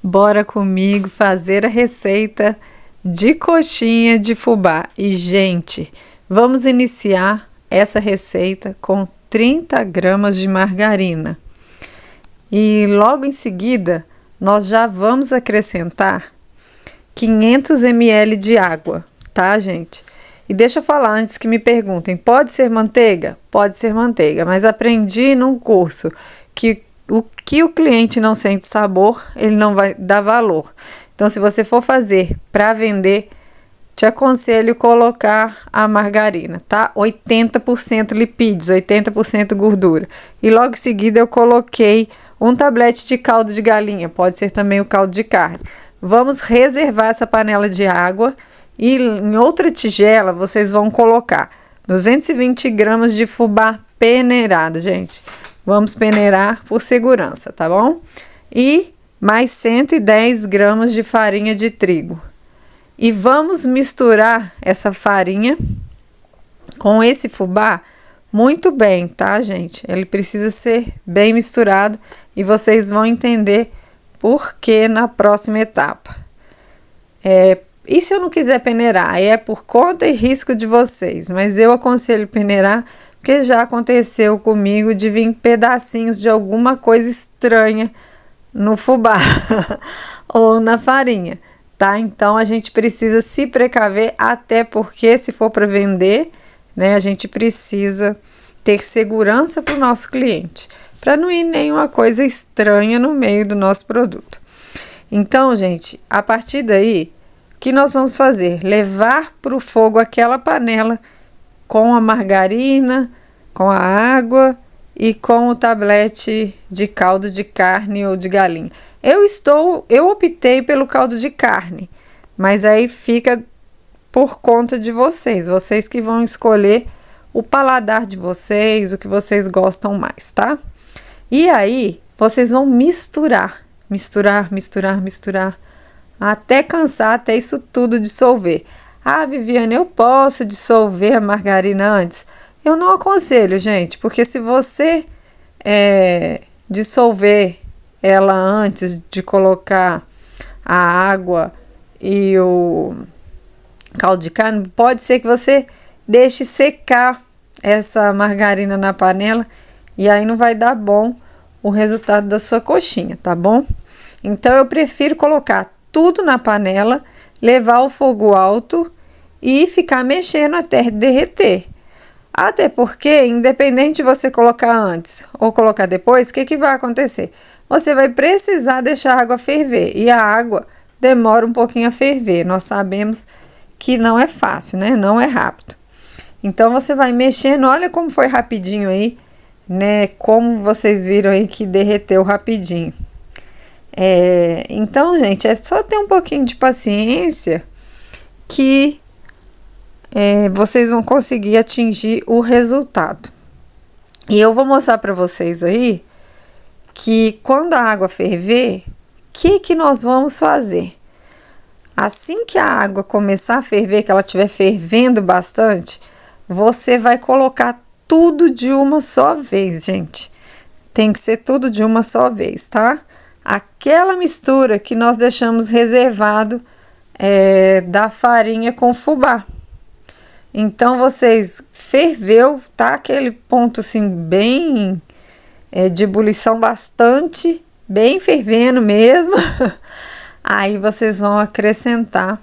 Bora comigo fazer a receita de coxinha de fubá. E, gente, vamos iniciar essa receita com 30 gramas de margarina. E logo em seguida, nós já vamos acrescentar 500 ml de água, tá, gente? E deixa eu falar antes que me perguntem, pode ser manteiga? Pode ser manteiga, mas aprendi num curso que o cliente não sente sabor, ele não vai dar valor. Então, se você for fazer para vender, te aconselho colocar a margarina, tá? 80% lipídios, 80% gordura. E logo em seguida eu coloquei um tablete de caldo de galinha, pode ser também o caldo de carne. Vamos reservar essa panela de água e em outra tigela vocês vão colocar 220 gramas de fubá peneirado, gente. Vamos peneirar por segurança, tá bom? E mais 110 gramas de farinha de trigo. E vamos misturar essa farinha com esse fubá muito bem, tá, gente? Ele precisa ser bem misturado e vocês vão entender por que na próxima etapa. E se eu não quiser peneirar? É por conta e risco de vocês, mas eu aconselho peneirar porque já aconteceu comigo de vir pedacinhos de alguma coisa estranha no fubá ou na farinha, tá? Então a gente precisa se precaver, até porque se for para vender, né, a gente precisa ter segurança para o nosso cliente, para não ir nenhuma coisa estranha no meio do nosso produto. Então, gente, a partir daí, o que nós vamos fazer? Levar para o fogo aquela panela com a margarina, com a água e com o tablete de caldo de carne ou de galinha. Eu optei pelo caldo de carne, mas aí fica por conta de vocês. Vocês que vão escolher o paladar de vocês, o que vocês gostam mais, tá? E aí, vocês vão misturar, até cansar, até isso tudo dissolver. Ah, Viviane, eu posso dissolver a margarina antes? Eu não aconselho, gente, porque se você dissolver ela antes de colocar a água e o caldo de carne, pode ser que você deixe secar essa margarina na panela e aí não vai dar bom o resultado da sua coxinha, tá bom? Então eu prefiro colocar tudo na panela, levar ao fogo alto e ficar mexendo até derreter. Até porque, independente de você colocar antes ou colocar depois, o que vai acontecer? Você vai precisar deixar a água ferver e a água demora um pouquinho a ferver. Nós sabemos que não é fácil, né? Não é rápido. Então você vai mexendo, olha como foi rapidinho aí, né? Como vocês viram aí que derreteu rapidinho. Então, gente, é só ter um pouquinho de paciência que vocês vão conseguir atingir o resultado. E eu vou mostrar para vocês aí que quando a água ferver, o que nós vamos fazer? Assim que a água começar a ferver, que ela estiver fervendo bastante, você vai colocar tudo de uma só vez, gente. Tem que ser tudo de uma só vez, tá? Aquela mistura que nós deixamos reservado da farinha com fubá. Então, vocês ferveu, tá? Aquele ponto assim, bem de ebulição bastante, bem fervendo mesmo. Aí, vocês vão acrescentar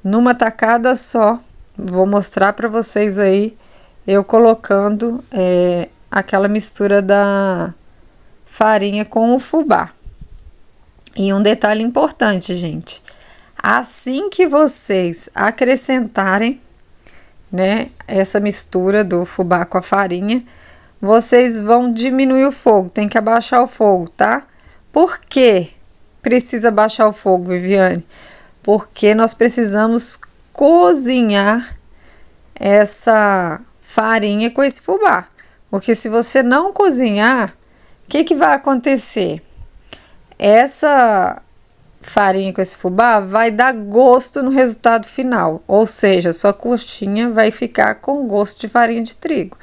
numa tacada só. Vou mostrar para vocês aí, eu colocando aquela mistura da farinha com o fubá. E um detalhe importante, gente. Assim que vocês acrescentarem, né, essa mistura do fubá com a farinha, vocês vão diminuir o fogo, tem que abaixar o fogo, tá? Por que precisa baixar o fogo, Viviane? Porque nós precisamos cozinhar essa farinha com esse fubá. Porque se você não cozinhar, o que vai acontecer? Essa farinha com esse fubá vai dar gosto no resultado final, ou seja, sua coxinha vai ficar com gosto de farinha de trigo.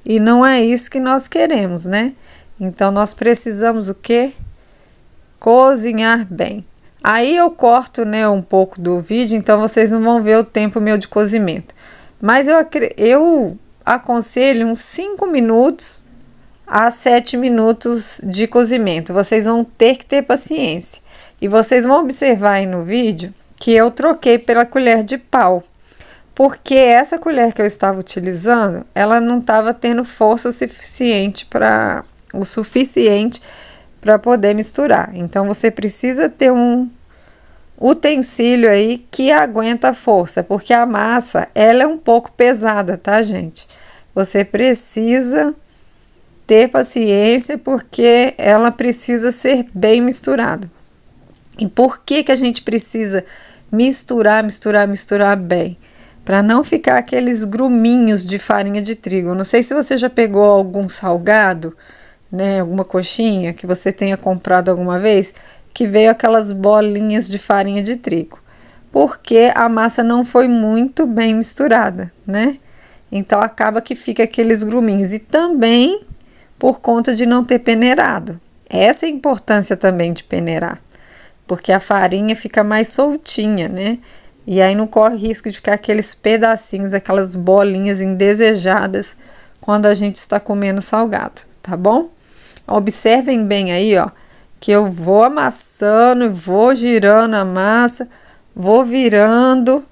E não é isso que nós queremos, né? Então, nós precisamos o quê? cozinhar bem. Aí eu corto, né, um pouco do vídeo, então vocês não vão ver o tempo meu de cozimento. Mas eu aconselho uns 5 minutos a 7 minutos de cozimento. Vocês vão ter que ter paciência. E vocês vão observar aí no vídeo que eu troquei pela colher de pau. Porque essa colher que eu estava utilizando, ela não estava tendo força suficiente para poder misturar. Então você precisa ter um utensílio aí que aguenta a força, porque a massa, ela é um pouco pesada, tá, gente? Você precisa ter paciência porque ela precisa ser bem misturada. E por que que a gente precisa misturar bem? Para não ficar aqueles gruminhos de farinha de trigo. Eu não sei se você já pegou algum salgado, né, alguma coxinha que você tenha comprado alguma vez, que veio aquelas bolinhas de farinha de trigo, porque a massa não foi muito bem misturada, né? Então acaba que fica aqueles gruminhos, e também por conta de não ter peneirado. Essa é a importância também de peneirar, porque a farinha fica mais soltinha, né? E aí não corre risco de ficar aqueles pedacinhos, aquelas bolinhas indesejadas quando a gente está comendo salgado, tá bom? Observem bem aí, ó, que eu vou amassando, vou girando a massa, vou virando.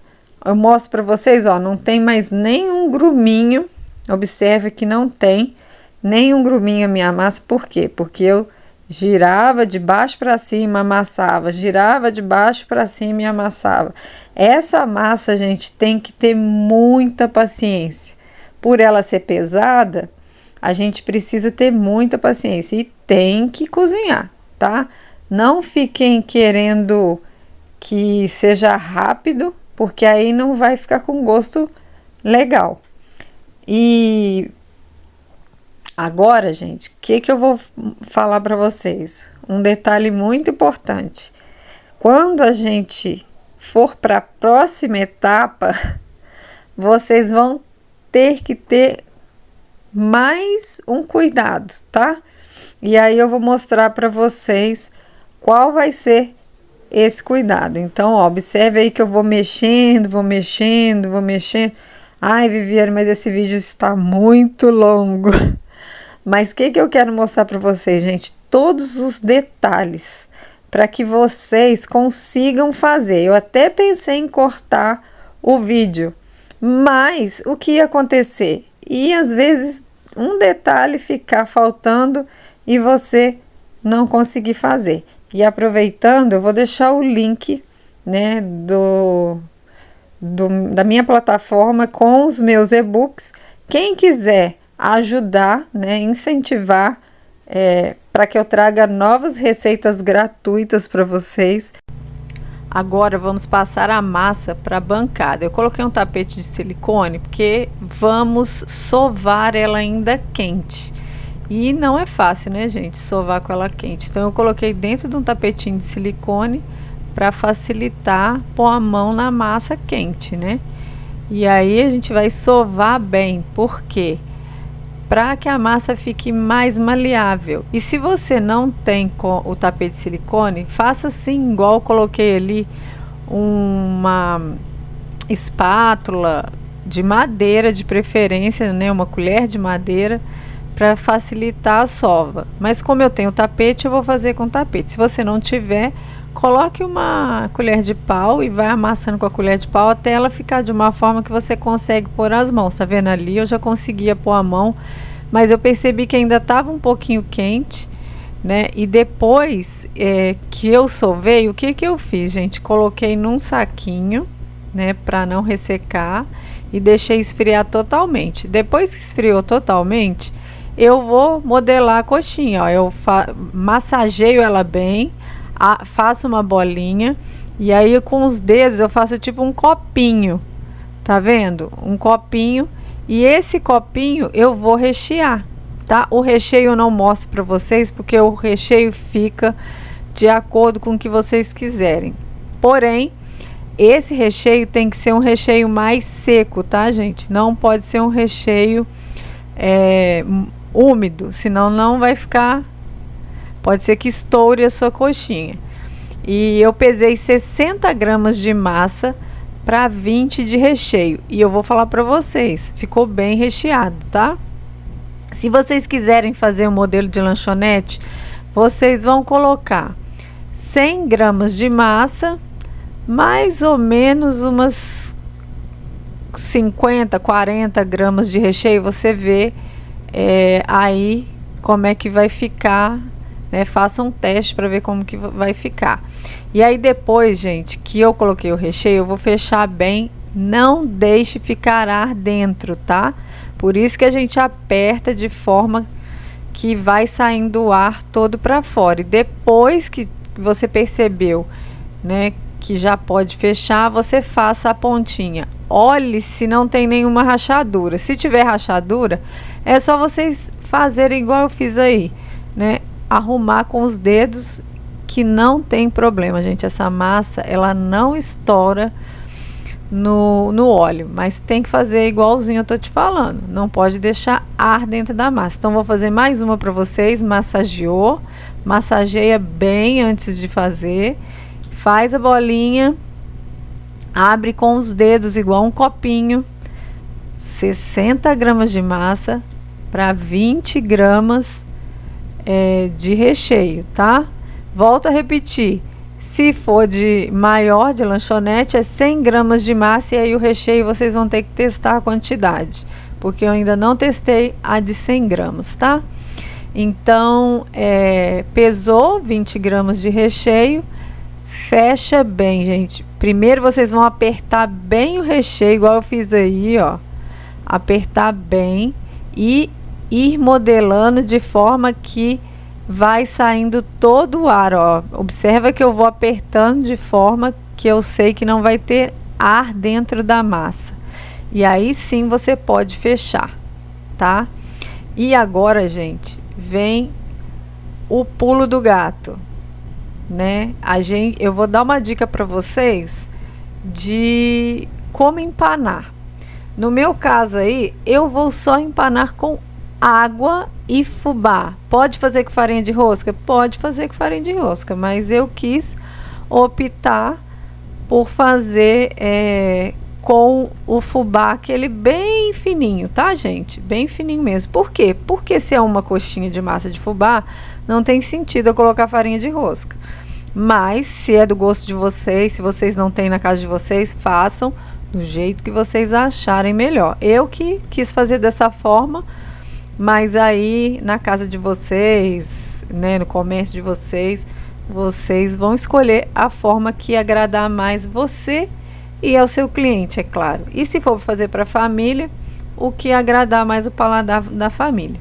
Eu mostro para vocês, ó, não tem mais nenhum gruminho. Observe que não tem nenhum gruminho a minha massa. Por quê? Porque eu girava de baixo para cima, amassava, girava de baixo para cima e amassava. Essa massa, gente, tem que ter muita paciência. Por ela ser pesada, a gente precisa ter muita paciência e tem que cozinhar, tá? Não fiquem querendo que seja rápido, porque aí não vai ficar com gosto legal. E agora, gente, o que eu vou falar para vocês? Um detalhe muito importante. Quando a gente for para a próxima etapa, vocês vão ter que ter mais um cuidado, tá? E aí eu vou mostrar para vocês qual vai ser esse cuidado. Então, ó, observe aí que eu vou mexendo. Ai, Viviane, mas esse vídeo está muito longo. Mas o que eu quero mostrar para vocês, gente? Todos os detalhes para que vocês consigam fazer. Eu até pensei em cortar o vídeo, mas o que ia acontecer? E às vezes um detalhe ficar faltando e você não conseguir fazer. E aproveitando, eu vou deixar o link, né, da minha plataforma com os meus e-books. Quem quiser ajudar, né, incentivar para que eu traga novas receitas gratuitas para vocês. Agora vamos passar a massa para a bancada. Eu coloquei um tapete de silicone porque vamos sovar ela ainda quente. E não é fácil, né, gente, sovar com ela quente. Então eu coloquei dentro de um tapetinho de silicone para facilitar pôr a mão na massa quente, né? E aí a gente vai sovar bem. Por quê? Para que a massa fique mais maleável. E se você não tem o tapete de silicone, faça assim, igual eu coloquei ali uma espátula de madeira, de preferência, né, uma colher de madeira, para facilitar a sova. Mas como eu tenho tapete, eu vou fazer com tapete. Se você não tiver, coloque uma colher de pau e vai amassando com a colher de pau até ela ficar de uma forma que você consegue pôr as mãos. Tá vendo ali? Eu já conseguia pôr a mão, mas eu percebi que ainda estava um pouquinho quente, né? E depois que eu sovei, o que eu fiz, gente? Coloquei num saquinho, né, para não ressecar, e deixei esfriar totalmente. Depois que esfriou totalmente, eu vou modelar a coxinha, ó. Eu massageio ela bem, faço uma bolinha e aí com os dedos eu faço tipo um copinho, tá vendo? Um copinho, e esse copinho eu vou rechear, tá? O recheio eu não mostro para vocês porque o recheio fica de acordo com o que vocês quiserem. Porém, esse recheio tem que ser um recheio mais seco, tá, gente? Não pode ser um recheio úmido, senão não vai ficar pode ser que estoure a sua coxinha. E eu pesei 60 gramas de massa para 20 de recheio. E eu vou falar para vocês, ficou bem recheado, tá? Se vocês quiserem fazer um modelo de lanchonete, vocês vão colocar 100 gramas de massa, mais ou menos umas 50, 40 gramas de recheio. Você vê aí como é que vai ficar, né? Faça um teste para ver como que vai ficar. E aí depois, gente, que eu coloquei o recheio, eu vou fechar bem. Não deixe ficar ar dentro, tá? Por isso que a gente aperta de forma que vai saindo o ar todo para fora. E depois que você percebeu, né, que já pode fechar, você faça a pontinha. Olhe se não tem nenhuma rachadura. Se tiver rachadura, é só vocês fazerem igual eu fiz aí, né? Arrumar com os dedos, que não tem problema, gente. Essa massa, ela não estoura no óleo, mas tem que fazer igualzinho eu tô te falando. Não pode deixar ar dentro da massa. Então vou fazer mais uma para vocês. Massageia bem antes de fazer. Faz a bolinha, abre com os dedos igual um copinho. 60 gramas de massa para 20 gramas de recheio, tá? Volto a repetir. Se for de maior, de lanchonete, é 100 gramas de massa, e aí o recheio vocês vão ter que testar a quantidade, porque eu ainda não testei a de 100 gramas, tá? Então, pesou 20 gramas de recheio, fecha bem, gente. Primeiro vocês vão apertar bem o recheio, igual eu fiz aí, ó. Apertar bem e ir modelando de forma que vai saindo todo o ar, ó. Observa que eu vou apertando de forma que eu sei que não vai ter ar dentro da massa. E aí sim você pode fechar, tá? E agora, gente, vem o pulo do gato, né? Eu vou dar uma dica para vocês de como empanar. No meu caso aí, eu vou só empanar com água e fubá. Pode fazer com farinha de rosca? Pode fazer com farinha de rosca, mas eu quis optar por fazer com o fubá, aquele bem fininho, tá, gente? Bem fininho mesmo. Por quê? Porque se é uma coxinha de massa de fubá, não tem sentido eu colocar farinha de rosca. Mas se é do gosto de vocês, se vocês não têm na casa de vocês, façam do jeito que vocês acharem melhor. Eu que quis fazer dessa forma, mas aí na casa de vocês, né, no comércio de vocês, vocês vão escolher a forma que agradar mais você e ao seu cliente, é claro. E se for fazer para a família, o que agradar mais o paladar da família.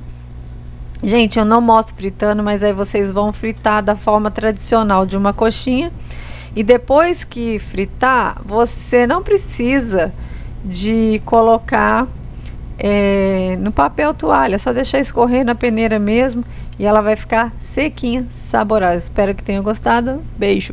Gente, eu não mostro fritando, mas aí vocês vão fritar da forma tradicional de uma coxinha. E depois que fritar, você não precisa de colocar no papel toalha, só deixar escorrer na peneira mesmo, e ela vai ficar sequinha, saborosa. Espero que tenham gostado. Beijo!